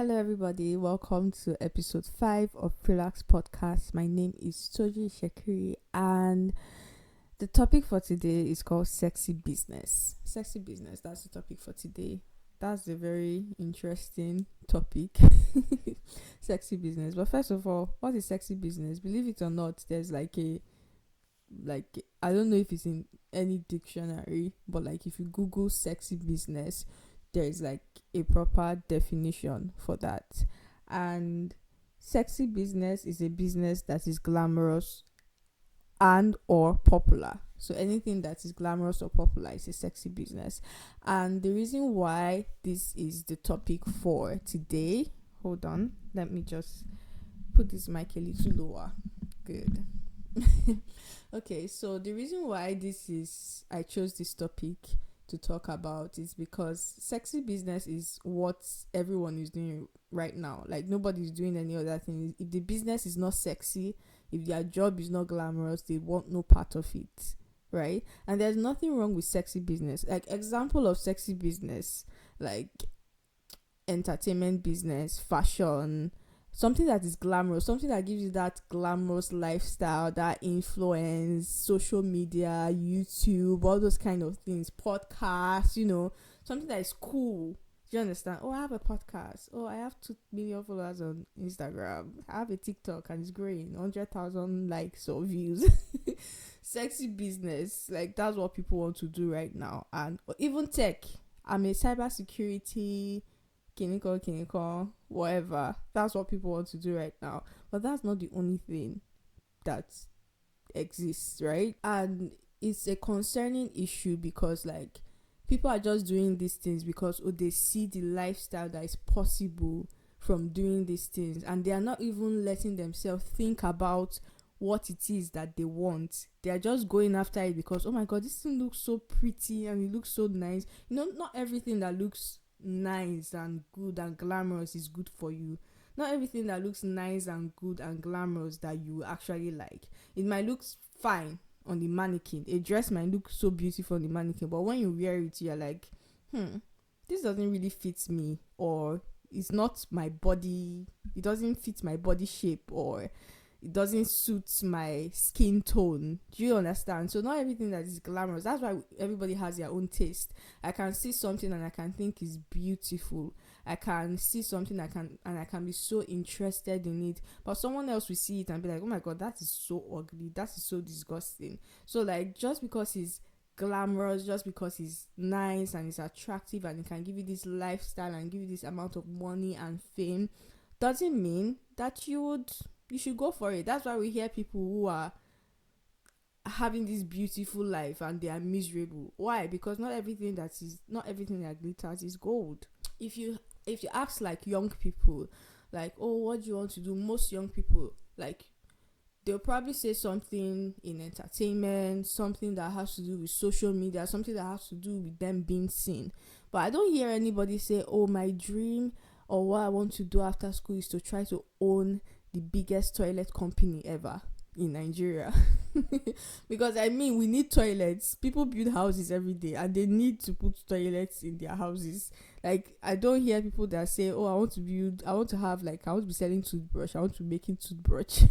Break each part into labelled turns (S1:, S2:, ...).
S1: Hello, everybody. Welcome to episode 5 of Relax Podcast. My name is Soji Shekiri, and the topic for today is called Sexy Business. Sexy Business, that's the topic for today. That's a very interesting topic. Sexy business. But first of all, what is sexy business? Believe it or not, there's like I don't know if it's in any dictionary, but like if you Google sexy business, there is like a proper definition for that. And sexy business is a business that is glamorous and or popular. So anything that is glamorous or popular is a sexy business. And the reason why this is the topic for today, hold on, let me just put this mic a little lower. Good. Okay, so the reason why I chose this topic to talk about is because sexy business is what everyone is doing right now. Like nobody's doing any other thing. If the business is not sexy, if their job is not glamorous, they want no part of it, right? And there's nothing wrong with sexy business. Like example of sexy business, like entertainment business, fashion, something that is glamorous, something that gives you that glamorous lifestyle, that influence, social media, YouTube, all those kind of things, podcasts, something that is cool. Do you understand? Oh, I have a podcast. Oh, I have 2 million followers on Instagram. I have a TikTok and it's growing 100,000 likes or views. Sexy business, like that's what people want to do right now. And even tech. I'm a cybersecurity Kiniko, whatever. That's what people want to do right now. But that's not the only thing that exists, right? And it's a concerning issue because like people are just doing these things because they see the lifestyle that is possible from doing these things, and they are not even letting themselves think about what it is that they want. They are just going after it because, oh my god, this thing looks so pretty and it looks so nice. Not everything that looks nice and good and glamorous is good for you. Not everything that looks nice and good and glamorous that you actually like. It might look fine on the mannequin. A dress might look so beautiful on the mannequin, but when you wear it, you're like, this doesn't really fit me, or it's not my body. It doesn't fit my body shape, or it doesn't suit my skin tone. Do you understand? So not everything that is glamorous. That's why everybody has their own taste. I can see something and I can think is beautiful. I can see something I can be so interested in it. But someone else will see it and be like, oh my god, that is so ugly. That is so disgusting. So like just because it's glamorous, just because it's nice and it's attractive and it can give you this lifestyle and give you this amount of money and fame, doesn't mean that you should go for it. That's why we hear people who are having this beautiful life and they are miserable. Why? Because not everything that glitters is gold. If you ask like young people, like, oh, what do you want to do? Most young people, like, they'll probably say something in entertainment, something that has to do with social media, something that has to do with them being seen. But I don't hear anybody say, oh, my dream or what I want to do after school is to try to own the biggest toilet company ever in Nigeria. Because we need toilets. People build houses every day and they need to put toilets in their houses. Like I don't hear people that say, oh, I want to be selling toothbrush, I want to be making toothbrush.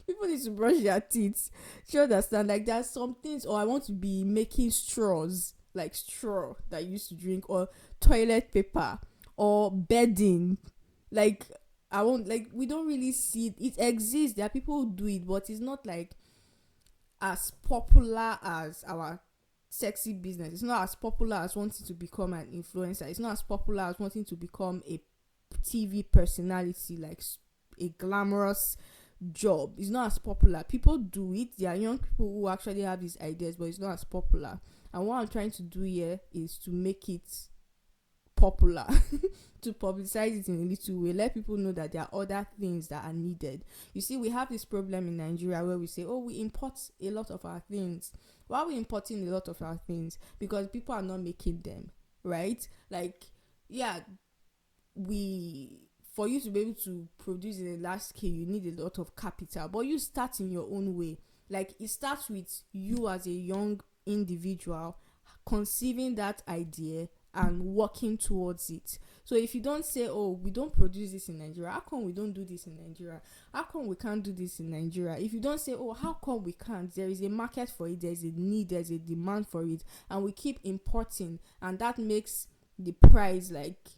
S1: People need to brush their teeth. Do you understand? Like there are some things, or I want to be making straws, like straw that you used to drink, or toilet paper, or bedding. Like we don't really see it. It exists. There are people who do it, but it's not like as popular as our sexy business. It's not as popular as wanting to become an influencer. It's not as popular as wanting to become a TV personality, like a glamorous job. It's not as popular. People do it. There are young people who actually have these ideas, but it's not as popular. And what I'm trying to do here is to make it popular, to publicize it in a little way, let people know that there are other things that are needed. You see, we have this problem in Nigeria where we say, oh, we import a lot of our things. Why are we importing a lot of our things? Because people are not making them, right? Like, yeah, for you to be able to produce in a large scale, you need a lot of capital, but you start in your own way. Like, it starts with you as a young individual conceiving that idea and working towards it. So if you don't say, oh, we don't produce this in Nigeria, how come we don't do this in Nigeria? How come we can't do this in Nigeria? If you don't say, oh, how come we can't? There is a market for it, there's a need, there's a demand for it, and we keep importing, and that makes the price like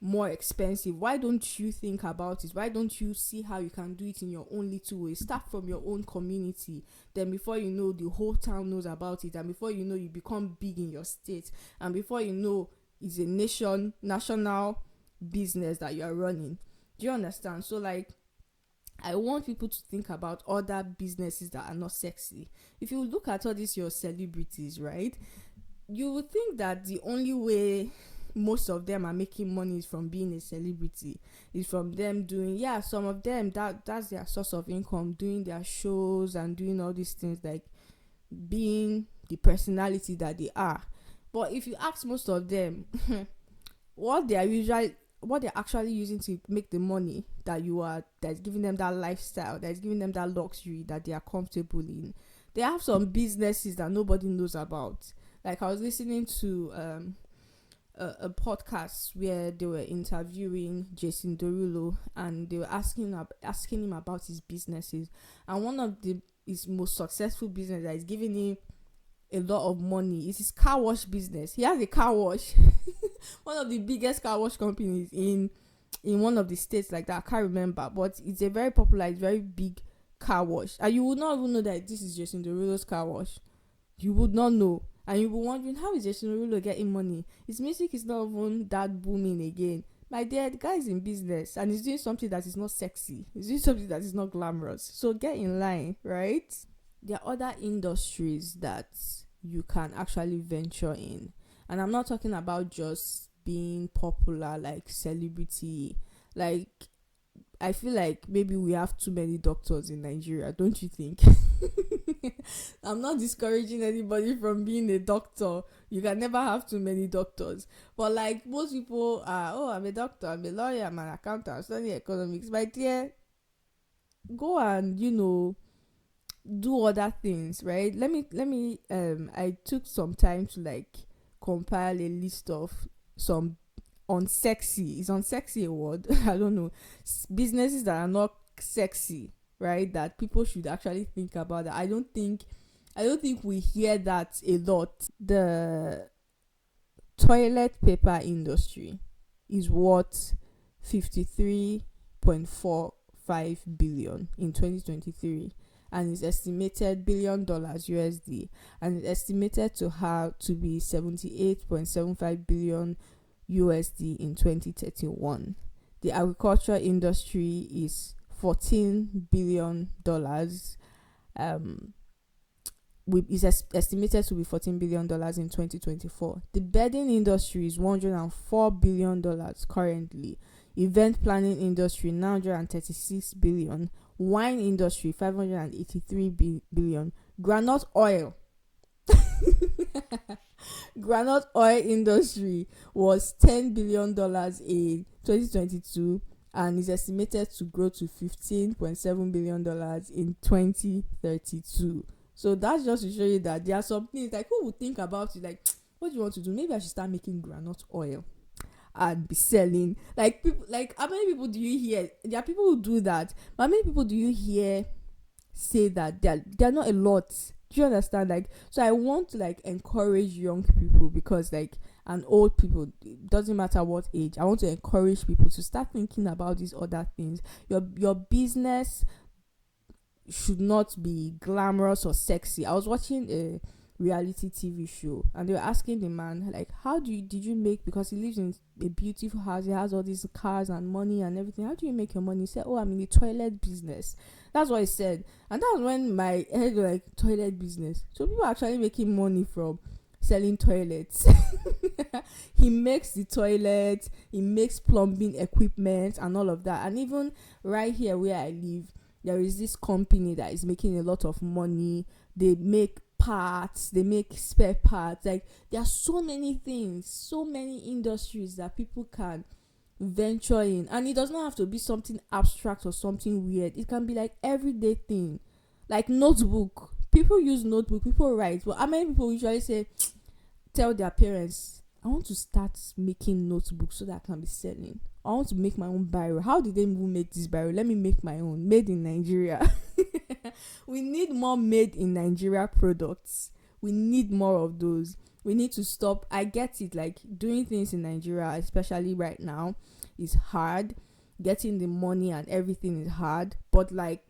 S1: more expensive. Why don't you think about it? Why don't you see how you can do it in your own little way? Start from your own community. Then before you know, the whole town knows about it, and before you know, you become big in your state, and before you know, it's a national business that you are running. Do you understand? So like, I want people to think about other businesses that are not sexy. If you look at all these your celebrities, right, you would think that the only way most of them are making money is from being a celebrity, is from them doing, some of them that's their source of income, doing their shows and doing all these things, like being the personality that they are. But if you ask most of them what they're actually using to make the money that's giving them that lifestyle, that's giving them that luxury that they are comfortable in, they have some businesses that nobody knows about. Like, I was listening to a podcast where they were interviewing Jason Derulo, and they were asking him about his businesses, and one of his most successful business that is giving him a lot of money is his car wash business. He has a car wash one of the biggest car wash companies in one of the states like that. I can't remember, but it's a very popular, it's very big car wash, and you would not even know that this is Jason Derulo's car wash. You would not know. And you'll be wondering, how is Jason Derulo getting money? His music is not even that booming again. My dear, the guy is in business, and he's doing something that is not sexy. He's doing something that is not glamorous. So get in line, right? There are other industries that you can actually venture in. And I'm not talking about just being popular, like celebrity. Like, I feel like maybe we have too many doctors in Nigeria, don't you think? I'm not discouraging anybody from being a doctor. You can never have too many doctors. But like, most people are, oh, I'm a doctor, I'm a lawyer, I'm an accountant, I'm studying economics. My dear, go and, do other things, right? Let me I took some time to like compile a list of some unsexy, is unsexy a word? I don't know, businesses that are not sexy, right, that people should actually think about. That I don't think we hear that a lot. The toilet paper industry is worth 53.45 billion in 2023, and is estimated $1 billion USD, and is estimated to be 78.75 billion USD in 2031. The agriculture industry is $14 billion. Is estimated to be $14 billion in 2024. The bedding industry is $104 billion currently. Event planning industry, $936 billion. Wine industry, $583 billion. Groundnut oil. Groundnut oil industry was $10 billion in 2022, and is estimated to grow to $15.7 billion in 2032. So that's just to show you that there are some things, like, who would think about it? Like, what do you want to do? Maybe I should start making groundnut oil and be selling. Like, people, like, how many people do you hear? There are people who do that. But how many people do you hear say that? They're not a lot. Do you understand? Like, so I want to like encourage young people, because like, and old people, it doesn't matter what age, I want to encourage people to start thinking about these other things. Your business should not be glamorous or sexy. I was watching a reality TV show, and they were asking the man, like, did you make, because he lives in a beautiful house, he has all these cars and money and everything, how do you make your money? He said, oh, I'm in the toilet business. That's what he said. And that was when my head was like, toilet business. So people are actually making money from selling toilets. He makes the toilet, he makes plumbing equipment and all of that. And even right here where I live, there is this company that is making a lot of money. They make parts, they make spare parts. Like, there are so many things, so many industries that people can venture in, and it does not have to be something abstract or something weird. It can be like everyday thing, like notebook. People use notebook, people write. But how many people usually tell their parents, I want to start making notebooks so that I can be selling. I want to make my own biro. How did they even make this biro? Let me make my own. Made in Nigeria. We need more made in Nigeria products. We need more of those. We need to stop. I get it. Like, doing things in Nigeria, especially right now, is hard. Getting the money and everything is hard. But like,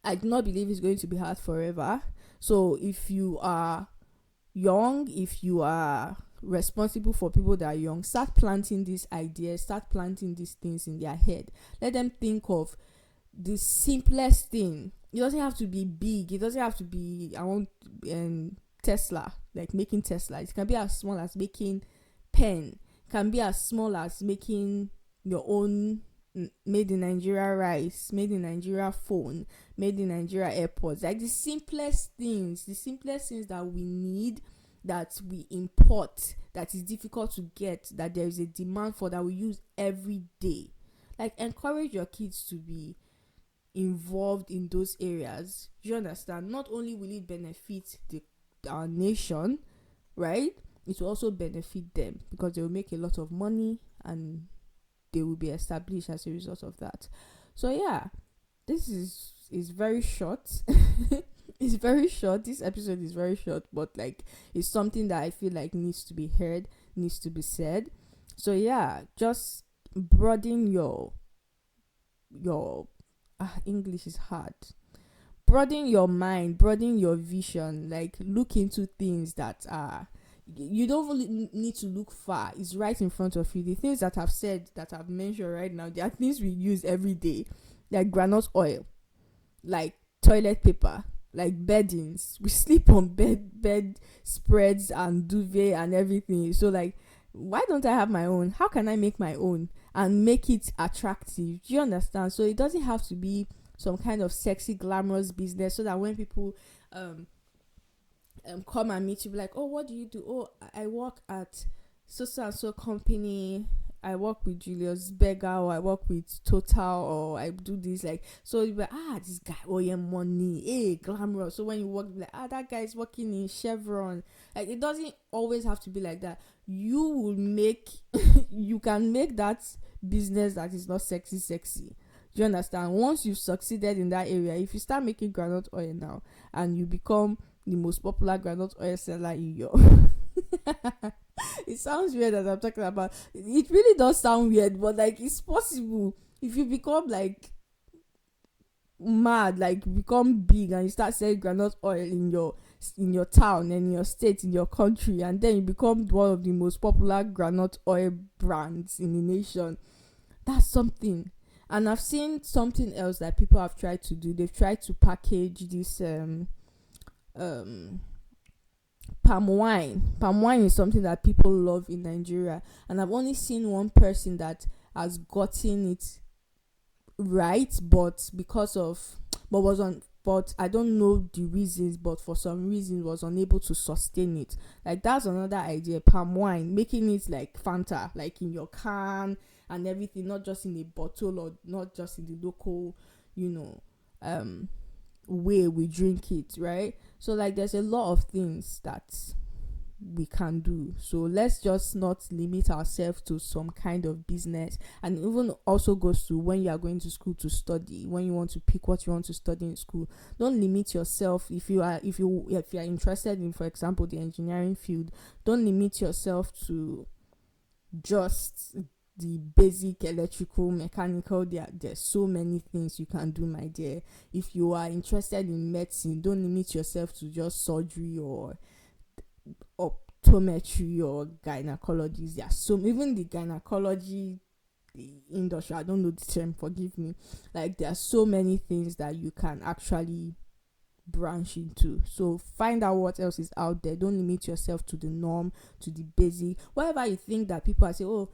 S1: I do not believe it's going to be hard forever. So if you are young, if you are responsible for people that are young, start planting these ideas, start planting these things in their head. Let them think of the simplest thing. It doesn't have to be big. It doesn't have to be, I want Tesla, like making Tesla. It can be as small as making pen. It can be as small as making your own made in Nigeria rice, made in Nigeria phone, made in Nigeria airports. Like the simplest things that we need, that we import, that is difficult to get, that there is a demand for, that we use every day. Like, encourage your kids to be involved in those areas. You understand? Not only will it benefit our nation, right? It will also benefit them, because they will make a lot of money and they will be established as a result of that. So yeah, this is very short. It's very short. This episode is very short, but like, it's something that I feel like needs to be heard, needs to be said. So yeah, just broaden your English is hard. Broaden your mind, broaden your vision. Like, look into things that are, you don't really need to look far. It's right in front of you. The things that I've said, that I've mentioned right now, they are things we use every day, like groundnut oil, like toilet paper, like beddings. We sleep on bed spreads and duvet and everything. So like, why don't I have my own? How can I make my own and make it attractive? Do you understand? So it doesn't have to be some kind of sexy, glamorous business, so that when people come and meet you, be like, oh, what do you do? Oh, I work at so and so company. I work with Julius Berger, or I work with Total, or I do this. Like, so you be like, this guy, oh yeah, money, hey, glamorous. So when you work, like, that guy is working in Chevron. Like, it doesn't always have to be like that. You will make, you can make that business that is not sexy. Do you understand? Once you've succeeded in that area, if you start making groundnut oil now, and you become the most popular groundnut oil seller in your it sounds weird that I'm talking about. It really does sound weird, but like, it's possible. If you become like mad, like become big, and you start selling groundnut oil in your town and in your state, in your country, and then you become one of the most popular groundnut oil brands in the nation, that's something. And I've seen something else that people have tried to do. They've tried to package this palm wine is something that people love in Nigeria, and I've only seen one person that has gotten it right, but I don't know the reasons, but for some reason was unable to sustain it. Like, that's another idea. Palm wine, making it like Fanta, like in your can and everything, not just in a bottle, or not just in the local, way we drink it, right? So like, there's a lot of things that we can do. So let's just not limit ourselves to some kind of business. And even also goes to when you are going to school to study, when you want to pick what you want to study in school, don't limit yourself. If you are interested in, for example, the engineering field, don't limit yourself to just the basic electrical, mechanical. There's so many things you can do, my dear. If you are interested in medicine, don't limit yourself to just surgery or optometry or gynecology. Even the gynecology industry, I don't know the term, forgive me. Like, there are so many things that you can actually branch into. So find out what else is out there. Don't limit yourself to the norm, to the basic. Whatever you think that people are saying, oh,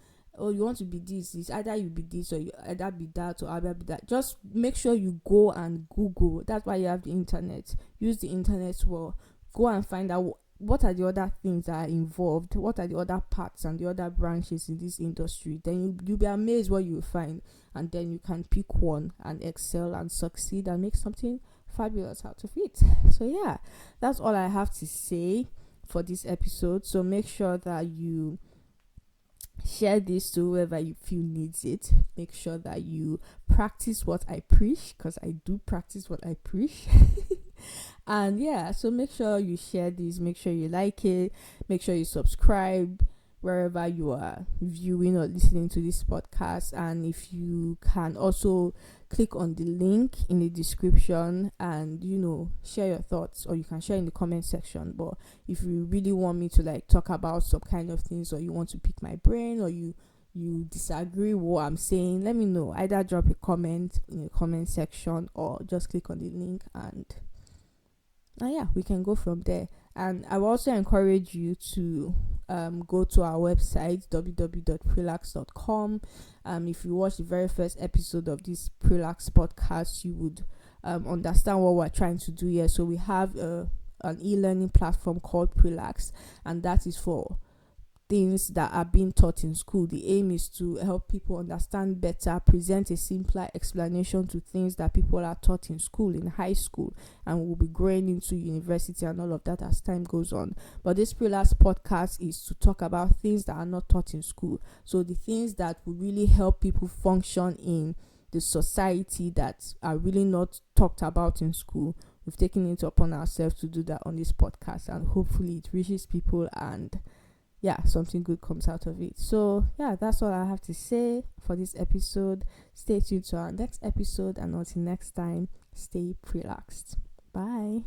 S1: you want to be this, it's either you be this, or you either be that, or either be that. Just make sure you go and Google. That's why you have the internet. Use the internet well. Go and find out what are the other things that are involved, what are the other parts and the other branches in this industry. Then you'll be amazed what you'll find, and then you can pick one and excel and succeed and make something fabulous out of it. So yeah, that's all I have to say for this episode. So make sure that you share this to whoever you feel needs it. Make sure that you practice what I preach, because I do practice what I preach. And yeah, so make sure you share this, make sure you like it, make sure you subscribe wherever you are viewing or listening to this podcast. And if you can also click on the link in the description and share your thoughts, or you can share in the comment section. But if you really want me to like talk about some kind of things, or you want to pick my brain, or you disagree with what I'm saying, let me know. Either drop a comment in the comment section or just click on the link, and yeah, we can go from there. And I will also encourage you to go to our website www.prelax.com. If you watch the very first episode of this Prelax podcast, you would understand what we're trying to do here. So we have an e-learning platform called Prelax, and that is for things that are being taught in school. The aim is to help people understand better, present a simpler explanation to things that people are taught in school, in high school, and will be growing into university and all of that as time goes on. But this Prelax podcast is to talk about things that are not taught in school. So the things that will really help people function in the society that are really not talked about in school. We've taken it upon ourselves to do that on this podcast, and hopefully it reaches people, and yeah, something good comes out of it. So yeah, that's all I have to say for this episode. Stay tuned to our next episode, and until next time, stay relaxed. Bye.